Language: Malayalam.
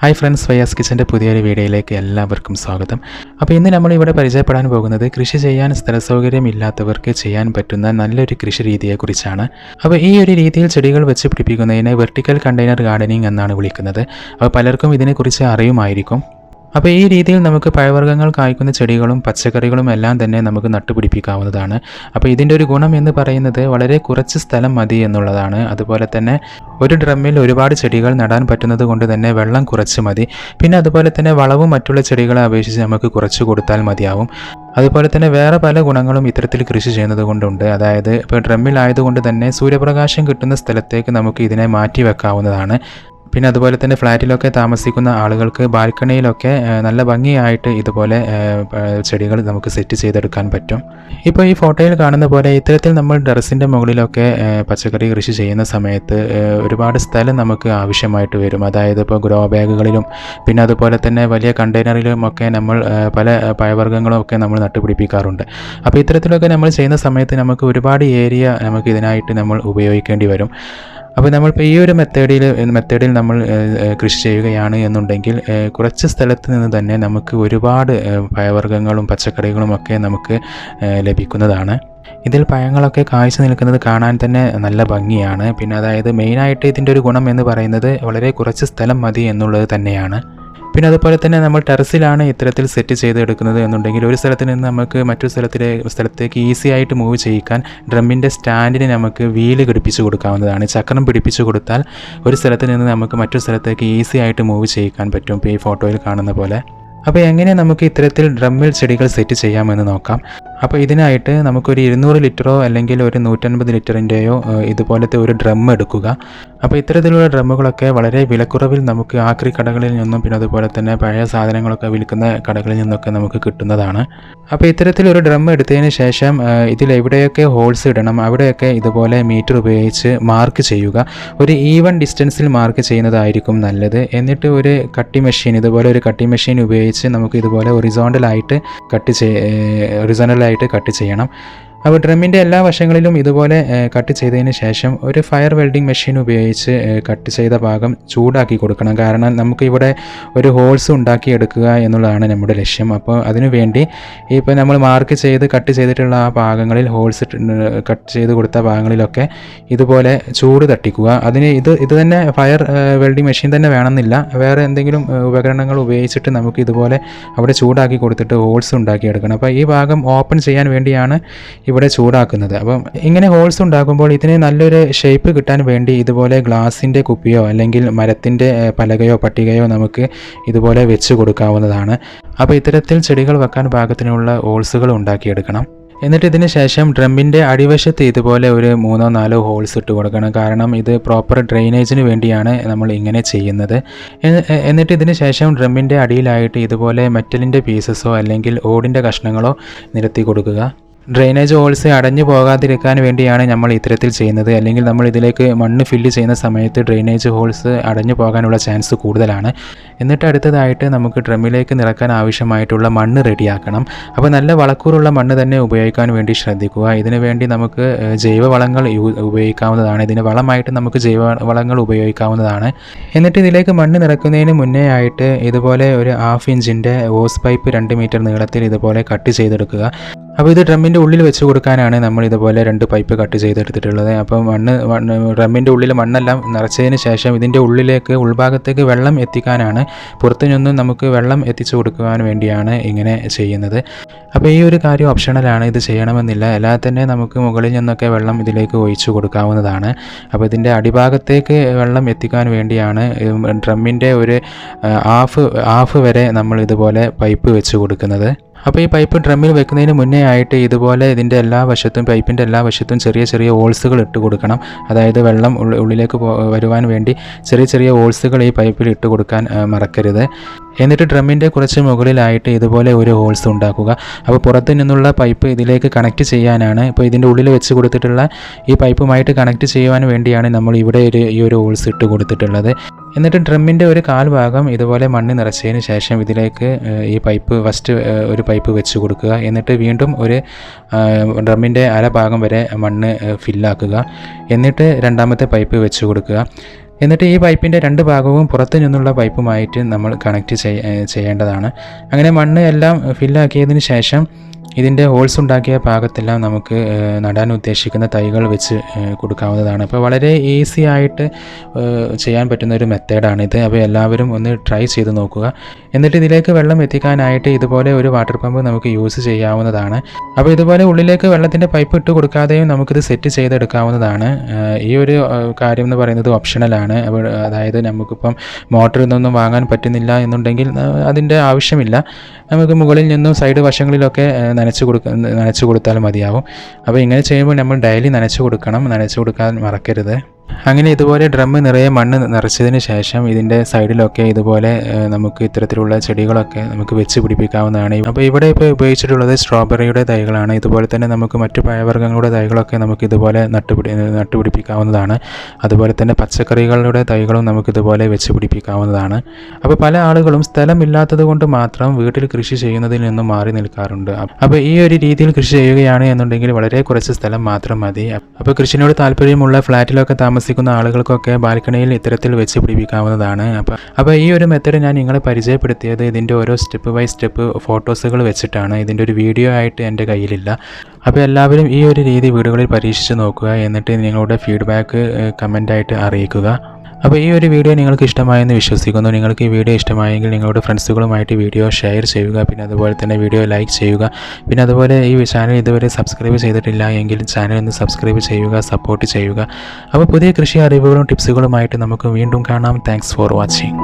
Hi friends, Fayhas Kitchen and Vlogs വീഡിയോയിലേക്ക് എല്ലാവർക്കും സ്വാഗതം. അപ്പോൾ ഇന്ന് നമ്മൾ ഇവിടെ പരിചയപ്പെടാൻ പോകുന്നത് കൃഷി ചെയ്യാൻ സ്ഥലസൗകര്യമില്ലാത്തവർക്ക് ചെയ്യാൻ പറ്റുന്ന നല്ലൊരു കൃഷി രീതിയെക്കുറിച്ചാണ്. അപ്പോൾ ഈ ഒരു രീതിയിൽ ചെടികൾ വെച്ച് പിടിപ്പിക്കുന്നതിനെ വെർട്ടിക്കൽ കണ്ടെയ്നർ ഗാർഡനിങ് എന്നാണ് വിളിക്കുന്നത്. അപ്പോൾ പലർക്കും ഇതിനെക്കുറിച്ച് അറിയുമായിരിക്കും. അപ്പോൾ ഈ രീതിയിൽ നമുക്ക് പഴവർഗ്ഗങ്ങൾ കായ്ക്കുന്ന ചെടികളും പച്ചക്കറികളും എല്ലാം തന്നെ നമുക്ക് നട്ടുപിടിപ്പിക്കാവുന്നതാണ്. അപ്പോൾ ഇതിൻ്റെ ഒരു ഗുണം എന്ന് പറയുന്നത് വളരെ കുറച്ച് സ്ഥലം മതി എന്നുള്ളതാണ്. അതുപോലെ തന്നെ ഒരു ഡ്രമ്മിൽ ഒരുപാട് ചെടികൾ നടാൻ പറ്റുന്നത് കൊണ്ട് തന്നെ വെള്ളം കുറച്ച് മതി. പിന്നെ അതുപോലെ തന്നെ വളവും മറ്റുള്ള ചെടികളെ അപേക്ഷിച്ച് നമുക്ക് കുറച്ച് കൊടുത്താൽ മതിയാവും. അതുപോലെ തന്നെ വേറെ പല ഗുണങ്ങളും ഇത്തരത്തിൽ കൃഷി ചെയ്യുന്നത് കൊണ്ടുണ്ട്. അതായത് ഇപ്പോൾ ഡ്രമ്മിലായതുകൊണ്ട് തന്നെ സൂര്യപ്രകാശം കിട്ടുന്ന സ്ഥലത്തേക്ക് നമുക്ക് ഇതിനെ മാറ്റി വെക്കാവുന്നതാണ്. പിന്നെ അതുപോലെ തന്നെ ഫ്ലാറ്റിലൊക്കെ താമസിക്കുന്ന ആളുകൾക്ക് ബാൽക്കണിയിലൊക്കെ നല്ല ഭംഗിയായിട്ട് ഇതുപോലെ ചെടികൾ നമുക്ക് സെറ്റ് ചെയ്തെടുക്കാൻ പറ്റും. ഇപ്പോൾ ഈ ഫോട്ടോയിൽ കാണുന്ന പോലെ ഇത്തരത്തിൽ നമ്മൾ ടെറസിൻ്റെ മുകളിലൊക്കെ പച്ചക്കറി കൃഷി ചെയ്യുന്ന സമയത്ത് ഒരുപാട് സ്ഥലം നമുക്ക് ആവശ്യമായിട്ട് വരും. അതായത് ഇപ്പോൾ ഗ്രോ ബാഗുകളിലും പിന്നെ അതുപോലെ തന്നെ വലിയ കണ്ടെയ്നറിലുമൊക്കെ നമ്മൾ പല പഴവർഗ്ഗങ്ങളും ഒക്കെ നമ്മൾ നട്ടുപിടിപ്പിക്കാറുണ്ട്. അപ്പോൾ ഇത്തരത്തിലൊക്കെ നമ്മൾ ചെയ്യുന്ന സമയത്ത് നമുക്ക് ഒരുപാട് ഏരിയ നമുക്ക് ഇതിനായിട്ട് നമ്മൾ ഉപയോഗിക്കേണ്ടി വരും. അപ്പോൾ നമ്മളിപ്പോൾ ഈ ഒരു മെത്തേഡിൽ നമ്മൾ കൃഷി ചെയ്യുകയാണ് എന്നുണ്ടെങ്കിൽ കുറച്ച് സ്ഥലത്ത് നിന്ന് തന്നെ നമുക്ക് ഒരുപാട് പഴവർഗ്ഗങ്ങളും പച്ചക്കറികളും ഒക്കെ നമുക്ക് ലഭിക്കുന്നതാണ്. ഇതിൽ പഴങ്ങളൊക്കെ കായ്ച്ചു നിൽക്കുന്നത് കാണാൻ തന്നെ നല്ല ഭംഗിയാണ്. പിന്നെ അതായത് മെയിനായിട്ട് ഇതിൻ്റെ ഒരു ഗുണം എന്ന് പറയുന്നത് വളരെ കുറച്ച് സ്ഥലം മതി എന്നുള്ളത് തന്നെയാണ്. പിന്നെ അതുപോലെ തന്നെ നമ്മൾ ടെറസിലാണ് ഇത്തരത്തിൽ സെറ്റ് ചെയ്തെടുക്കുന്നത് എന്നുണ്ടെങ്കിൽ ഒരു സ്ഥലത്ത് നിന്ന് നമുക്ക് മറ്റൊരു സ്ഥലത്തേക്ക് ഈസി ആയിട്ട് മൂവ് ചെയ്യിക്കാൻ ഡ്രമ്മിൻ്റെ സ്റ്റാൻഡിന് നമുക്ക് വീല് ഘടിപ്പിച്ച് കൊടുക്കാവുന്നതാണ്. ചക്രം പിടിപ്പിച്ച് കൊടുത്താൽ ഒരു സ്ഥലത്ത് നിന്ന് നമുക്ക് മറ്റൊരു സ്ഥലത്തേക്ക് ഈസി ആയിട്ട് മൂവ് ചെയ്യിക്കാൻ പറ്റും. ഇപ്പോൾ ഈ ഫോട്ടോയിൽ കാണുന്ന പോലെ. അപ്പോൾ എങ്ങനെ നമുക്ക് ഇത്തരത്തിൽ ഡ്രമ്മിൽ ചെടികൾ സെറ്റ് ചെയ്യാമെന്ന് നോക്കാം. അപ്പോൾ ഇതിനായിട്ട് നമുക്കൊരു 200 ലിറ്ററോ അല്ലെങ്കിൽ ഒരു 150 ലിറ്ററിൻ്റെയോ ഇതുപോലത്തെ ഒരു ഡ്രം എടുക്കുക. അപ്പോൾ ഇത്തരത്തിലുള്ള ഡ്രമ്മുകളൊക്കെ വളരെ വിലക്കുറവിൽ നമുക്ക് ആക്രി കടകളിൽ നിന്നും പിന്നെ അതുപോലെ തന്നെ പഴയ സാധനങ്ങളൊക്കെ വിൽക്കുന്ന കടകളിൽ നിന്നൊക്കെ നമുക്ക് കിട്ടുന്നതാണ്. അപ്പോൾ ഇത്തരത്തിലൊരു ഡ്രം എടുത്തതിന് ശേഷം ഇതിൽ എവിടെയൊക്കെ ഹോൾസ് ഇടണം അവിടെയൊക്കെ ഇതുപോലെ മീറ്റർ ഉപയോഗിച്ച് മാർക്ക് ചെയ്യുക. ഒരു ഈവൻ ഡിസ്റ്റൻസിൽ മാർക്ക് ചെയ്യുന്നതായിരിക്കും നല്ലത്. എന്നിട്ട് ഒരു ഇതുപോലെ ഒരു കട്ടിംഗ് മെഷീൻ ഉപയോഗിച്ച് നമുക്ക് ഇതുപോലെ ഹൊറിസോണ്ടലായിട്ട് കട്ട് ചെയ്യണം. അപ്പോൾ ഡ്രമ്മിൻ്റെ എല്ലാ വശങ്ങളിലും ഇതുപോലെ കട്ട് ചെയ്തതിന് ശേഷം ഒരു ഫയർ വെൽഡിംഗ് മെഷീൻ ഉപയോഗിച്ച് കട്ട് ചെയ്ത ഭാഗം ചൂടാക്കി കൊടുക്കണം. കാരണം നമുക്കിവിടെ ഒരു ഹോൾസ് ഉണ്ടാക്കിയെടുക്കുക എന്നുള്ളതാണ് നമ്മുടെ ലക്ഷ്യം. അപ്പോൾ അതിനുവേണ്ടി ഇപ്പോൾ നമ്മൾ മാർക്ക് ചെയ്ത് കട്ട് ചെയ്തിട്ടുള്ള ആ ഭാഗങ്ങളിൽ ഹോൾസ് കട്ട് ചെയ്ത് കൊടുത്ത ഭാഗങ്ങളിലൊക്കെ ഇതുപോലെ ചൂട് തട്ടിക്കുക. അതിന് ഇത് തന്നെ ഫയർ വെൽഡിംഗ് മെഷീൻ തന്നെ വേണമെന്നില്ല. വേറെ എന്തെങ്കിലും ഉപകരണങ്ങൾ ഉപയോഗിച്ചിട്ട് നമുക്ക് ഇതുപോലെ അവിടെ ചൂടാക്കി കൊടുത്തിട്ട് ഹോൾസ് ഉണ്ടാക്കിയെടുക്കണം. അപ്പോൾ ഈ ഭാഗം ഓപ്പൺ ചെയ്യാൻ വേണ്ടിയാണ് ഇവിടെ ചൂടാക്കുന്നത്. അപ്പം ഇങ്ങനെ ഹോൾസ് ഉണ്ടാക്കുമ്പോൾ ഇതിന് നല്ലൊരു ഷേപ്പ് കിട്ടാൻ വേണ്ടി ഇതുപോലെ ഗ്ലാസിൻ്റെ കുപ്പിയോ അല്ലെങ്കിൽ മരത്തിൻ്റെ പലകയോ പട്ടികയോ നമുക്ക് ഇതുപോലെ വെച്ച് കൊടുക്കാവുന്നതാണ്. അപ്പോൾ ഇത്തരത്തിൽ ചെടികൾ വെക്കാൻ പാകത്തിനുള്ള ഹോൾസുകൾ ഉണ്ടാക്കിയെടുക്കണം. എന്നിട്ട് ഇതിന് ശേഷം ഡ്രമ്മിൻ്റെ അടിവശത്ത് ഇതുപോലെ ഒരു 3-4 ഹോൾസ് ഇട്ട് കൊടുക്കണം. കാരണം ഇത് പ്രോപ്പർ ഡ്രെയിനേജിന് വേണ്ടിയാണ് നമ്മൾ ഇങ്ങനെ ചെയ്യുന്നത്. എന്നിട്ട് ഇതിന് ശേഷം ഡ്രമ്മിൻ്റെ അടിയിലായിട്ട് ഇതുപോലെ മെറ്റലിൻ്റെ പീസസോ അല്ലെങ്കിൽ ഓടിൻ്റെ കഷ്ണങ്ങളോ നിരത്തി കൊടുക്കുക. ഡ്രെയിനേജ് ഹോൾസ് അടഞ്ഞു പോകാതിരിക്കാൻ വേണ്ടിയാണ് നമ്മൾ ഇത്തരത്തിൽ ചെയ്യുന്നത്. അല്ലെങ്കിൽ നമ്മൾ ഇതിലേക്ക് മണ്ണ് ഫില്ല് ചെയ്യുന്ന സമയത്ത് ഡ്രെയിനേജ് ഹോൾസ് അടഞ്ഞു പോകാനുള്ള ചാൻസ് കൂടുതലാണ്. എന്നിട്ട് അടുത്തതായിട്ട് നമുക്ക് ഡ്രമ്മിലേക്ക് നിറക്കാൻ ആവശ്യമായിട്ടുള്ള മണ്ണ് റെഡിയാക്കണം. അപ്പോൾ നല്ല വളക്കൂറുള്ള മണ്ണ് തന്നെ ഉപയോഗിക്കാൻ വേണ്ടി ശ്രദ്ധിക്കുക. ഇതിനു വേണ്ടി നമുക്ക് ജൈവവളങ്ങൾ ഉപയോഗിക്കാവുന്നതാണ്. ഇതിന് വളമായിട്ട് നമുക്ക് ജൈവവളങ്ങൾ ഉപയോഗിക്കാവുന്നതാണ്. എന്നിട്ട് ഇതിലേക്ക് മണ്ണ് നിറക്കുന്നതിന് മുന്നേ ആയിട്ട് ഇതുപോലെ ഒരു 1/2 ഇഞ്ചിൻ്റെ ഹോസ് പൈപ്പ് 2 മീറ്റർ നീളത്തിൽ ഇതുപോലെ കട്ട് ചെയ്തെടുക്കുക. അപ്പോൾ ഇത് ഡ്രമ്മിൻ്റെ ഉള്ളിൽ വെച്ച് കൊടുക്കാനാണ് നമ്മൾ ഇതുപോലെ 2 പൈപ്പ് കട്ട് ചെയ്തെടുത്തിട്ടുള്ളത്. അപ്പോൾ ഡ്രമ്മിൻ്റെ ഉള്ളിൽ മണ്ണെല്ലാം നിറച്ചതിന് ശേഷം ഇതിൻ്റെ ഉൾഭാഗത്തേക്ക് വെള്ളം എത്തിക്കാനാണ്, പുറത്തു നിന്നും നമുക്ക് വെള്ളം എത്തിച്ചു കൊടുക്കുവാൻ വേണ്ടിയാണ് ഇങ്ങനെ ചെയ്യുന്നത്. അപ്പോൾ ഈ ഒരു കാര്യം ഓപ്ഷണലാണ്, ഇത് ചെയ്യണമെന്നില്ല. അല്ലാതെ തന്നെ നമുക്ക് മുകളിൽ നിന്നൊക്കെ വെള്ളം ഇതിലേക്ക് ഒഴിച്ചു കൊടുക്കാവുന്നതാണ്. അപ്പോൾ ഇതിൻ്റെ അടിഭാഗത്തേക്ക് വെള്ളം എത്തിക്കാൻ വേണ്ടിയാണ് ഡ്രമ്മിൻ്റെ ഒരു ഹാഫ് വരെ നമ്മൾ ഇതുപോലെ പൈപ്പ് വെച്ച് കൊടുക്കുന്നത്. അപ്പോൾ ഈ പൈപ്പ് ഡ്രമ്മിൽ വെക്കുന്നതിന് മുന്നേ ആയിട്ട് ഇതുപോലെ ഇതിൻ്റെ പൈപ്പിൻ്റെ എല്ലാ വശത്തും ചെറിയ ചെറിയ ഹോൾസുകൾ ഇട്ട് കൊടുക്കണം. അതായത് വെള്ളം ഉള്ളിലേക്ക് വരുവാൻ വേണ്ടി ചെറിയ ചെറിയ ഹോൾസുകൾ ഈ പൈപ്പിൽ ഇട്ട് കൊടുക്കാൻ മറക്കരുത്. എന്നിട്ട് ഡ്രമ്മിൻ്റെ കുറച്ച് മുകളിലായിട്ട് ഇതുപോലെ ഒരു ഹോൾസ് ഉണ്ടാക്കുക. അപ്പോൾ പുറത്തു നിന്നുള്ള പൈപ്പ് ഇതിലേക്ക് കണക്ട് ചെയ്യാനാണ്. ഇപ്പോൾ ഇതിൻ്റെ ഉള്ളിൽ വെച്ച് കൊടുത്തിട്ടുള്ള ഈ പൈപ്പുമായിട്ട് കണക്ട് ചെയ്യുവാൻ വേണ്ടിയാണ് നമ്മൾ ഇവിടെ ഈ ഒരു ഹോൾസ് ഇട്ട് കൊടുത്തിട്ടുള്ളത്. എന്നിട്ട് ഡ്രമ്മിൻ്റെ ഒരു കാൽഭാഗം ഇതുപോലെ മണ്ണ് നിറച്ചതിന് ശേഷം ഇതിലേക്ക് ഈ ഫസ്റ്റ് ഒരു പൈപ്പ് വെച്ച് കൊടുക്കുക. എന്നിട്ട് വീണ്ടും ഒരു ഡ്രമ്മിൻ്റെ അരഭാഗം വരെ മണ്ണ് ഫില്ലാക്കുക. എന്നിട്ട് രണ്ടാമത്തെ പൈപ്പ് വെച്ച് കൊടുക്കുക. എന്നിട്ട് ഈ പൈപ്പിൻ്റെ 2 ഭാഗവും പുറത്തു നിന്നുള്ള പൈപ്പുമായിട്ട് നമ്മൾ കണക്റ്റ് ചെയ്യേണ്ടതാണ്. അങ്ങനെ മണ്ണ് എല്ലാം ഫില്ലാക്കിയതിന് ശേഷം ഇതിൻ്റെ ഹോൾസ് ഉണ്ടാക്കിയ ഭാഗത്തെല്ലാം നമുക്ക് നടാൻ ഉദ്ദേശിക്കുന്ന തൈകൾ വെച്ച് കൊടുക്കാവുന്നതാണ്. അപ്പോൾ വളരെ ഈസി ആയിട്ട് ചെയ്യാൻ പറ്റുന്ന ഒരു മെത്തേഡാണിത്. അപ്പോൾ എല്ലാവരും ഒന്ന് ട്രൈ ചെയ്ത് നോക്കുക. എന്നിട്ട് ഇതിലേക്ക് വെള്ളം എത്തിക്കാനായിട്ട് ഇതുപോലെ ഒരു വാട്ടർ പമ്പ് നമുക്ക് യൂസ് ചെയ്യാവുന്നതാണ്. അപ്പോൾ ഇതുപോലെ ഉള്ളിലേക്ക് വെള്ളത്തിൻ്റെ പൈപ്പ് ഇട്ട് കൊടുക്കാതെയും നമുക്കിത് സെറ്റ് ചെയ്തെടുക്കാവുന്നതാണ്. ഈ ഒരു കാര്യം എന്ന് പറയുന്നത് ഓപ്ഷണലാണ്. അതായത് നമുക്കിപ്പം മോട്ടറിൽ നിന്നൊന്നും വാങ്ങാൻ പറ്റുന്നില്ല എന്നുണ്ടെങ്കിൽ അതിൻ്റെ ആവശ്യമില്ല. നമുക്ക് മുകളിൽ നിന്നും സൈഡ് വശങ്ങളിലൊക്കെ നനച്ചു കൊടുത്താൽ മതിയാവും. അപ്പോൾ ഇങ്ങനെ ചെയ്യുമ്പോൾ നമ്മൾ ഡെയിലി നനച്ചു കൊടുക്കാൻ മറക്കരുത്. അങ്ങനെ ഇതുപോലെ ഡ്രമ്മ് നിറയെ മണ്ണ് നിറച്ചതിന് ശേഷം ഇതിൻ്റെ സൈഡിലൊക്കെ ഇതുപോലെ നമുക്ക് ഇത്തരത്തിലുള്ള ചെടികളൊക്കെ നമുക്ക് വെച്ച് പിടിപ്പിക്കാവുന്നതാണ്. അപ്പോൾ ഇവിടെ ഇപ്പോൾ ഉപയോഗിച്ചിട്ടുള്ളത് സ്ട്രോബെറിയുടെ തൈകളാണ്. ഇതുപോലെ തന്നെ നമുക്ക് മറ്റു പഴവർഗ്ഗങ്ങളുടെ തൈകളൊക്കെ നമുക്ക് ഇതുപോലെ നട്ടുപിടിപ്പിക്കാവുന്നതാണ്. അതുപോലെ തന്നെ പച്ചക്കറികളുടെ തൈകളും നമുക്കിതുപോലെ വെച്ച് പിടിപ്പിക്കാവുന്നതാണ്. അപ്പോൾ പല ആളുകളും സ്ഥലമില്ലാത്തത് കൊണ്ട് മാത്രം വീട്ടിൽ കൃഷി ചെയ്യുന്നതിൽ നിന്നും മാറി നിൽക്കാറുണ്ട്. അപ്പോൾ ഈ ഒരു രീതിയിൽ കൃഷി ചെയ്യുകയാണ് എന്നുണ്ടെങ്കിൽ വളരെ കുറച്ച് സ്ഥലം മാത്രം മതി. അപ്പോൾ കൃഷിനോട് താല്പര്യമുള്ള ഫ്ലാറ്റിലൊക്കെ താമസിക്കുന്ന ആളുകൾക്കൊക്കെ ബാൽക്കണിയിൽ ഇത്തരത്തിൽ വെച്ച് പിടിപ്പിക്കാവുന്നതാണ്. അപ്പോൾ ഈ ഒരു മെത്തേഡ് ഞാൻ നിങ്ങളെ പരിചയപ്പെടുത്തിയത് ഇതിൻ്റെ ഓരോ സ്റ്റെപ്പ് ബൈ സ്റ്റെപ്പ് ഫോട്ടോസുകൾ വെച്ചിട്ടാണ്. ഇതിൻ്റെ ഒരു വീഡിയോ ആയിട്ട് എൻ്റെ കയ്യിലില്ല. അപ്പോൾ എല്ലാവരും ഈ ഒരു രീതി വീടുകളിൽ പരീക്ഷിച്ച് നോക്കുക. എന്നിട്ട് നിങ്ങളുടെ ഫീഡ്ബാക്ക് കമൻ്റായിട്ട് അറിയിക്കുക. അപ്പോൾ ഈ ഒരു വീഡിയോ നിങ്ങൾക്ക് ഇഷ്ടമായെന്ന് വിശ്വസിക്കുന്നു. നിങ്ങൾക്ക് ഈ വീഡിയോ ഇഷ്ടമായെങ്കിൽ നിങ്ങളുടെ ഫ്രണ്ട്സുകളുമായിട്ട് വീഡിയോ ഷെയർ ചെയ്യുക. പിന്നെ അതുപോലെ തന്നെ വീഡിയോ ലൈക്ക് ചെയ്യുക. പിന്നെ അതുപോലെ ഈ ചാനൽ ഇതുവരെ സബ്സ്ക്രൈബ് ചെയ്തിട്ടില്ല എങ്കിൽ ചാനൽ ഒന്ന് സബ്സ്ക്രൈബ് ചെയ്യുക, സപ്പോർട്ട് ചെയ്യുക. അപ്പോൾ പുതിയ കൃഷി അറിവുകളും ടിപ്സുകളുമായിട്ട് നമുക്ക് വീണ്ടും കാണാം. Thanks for watching.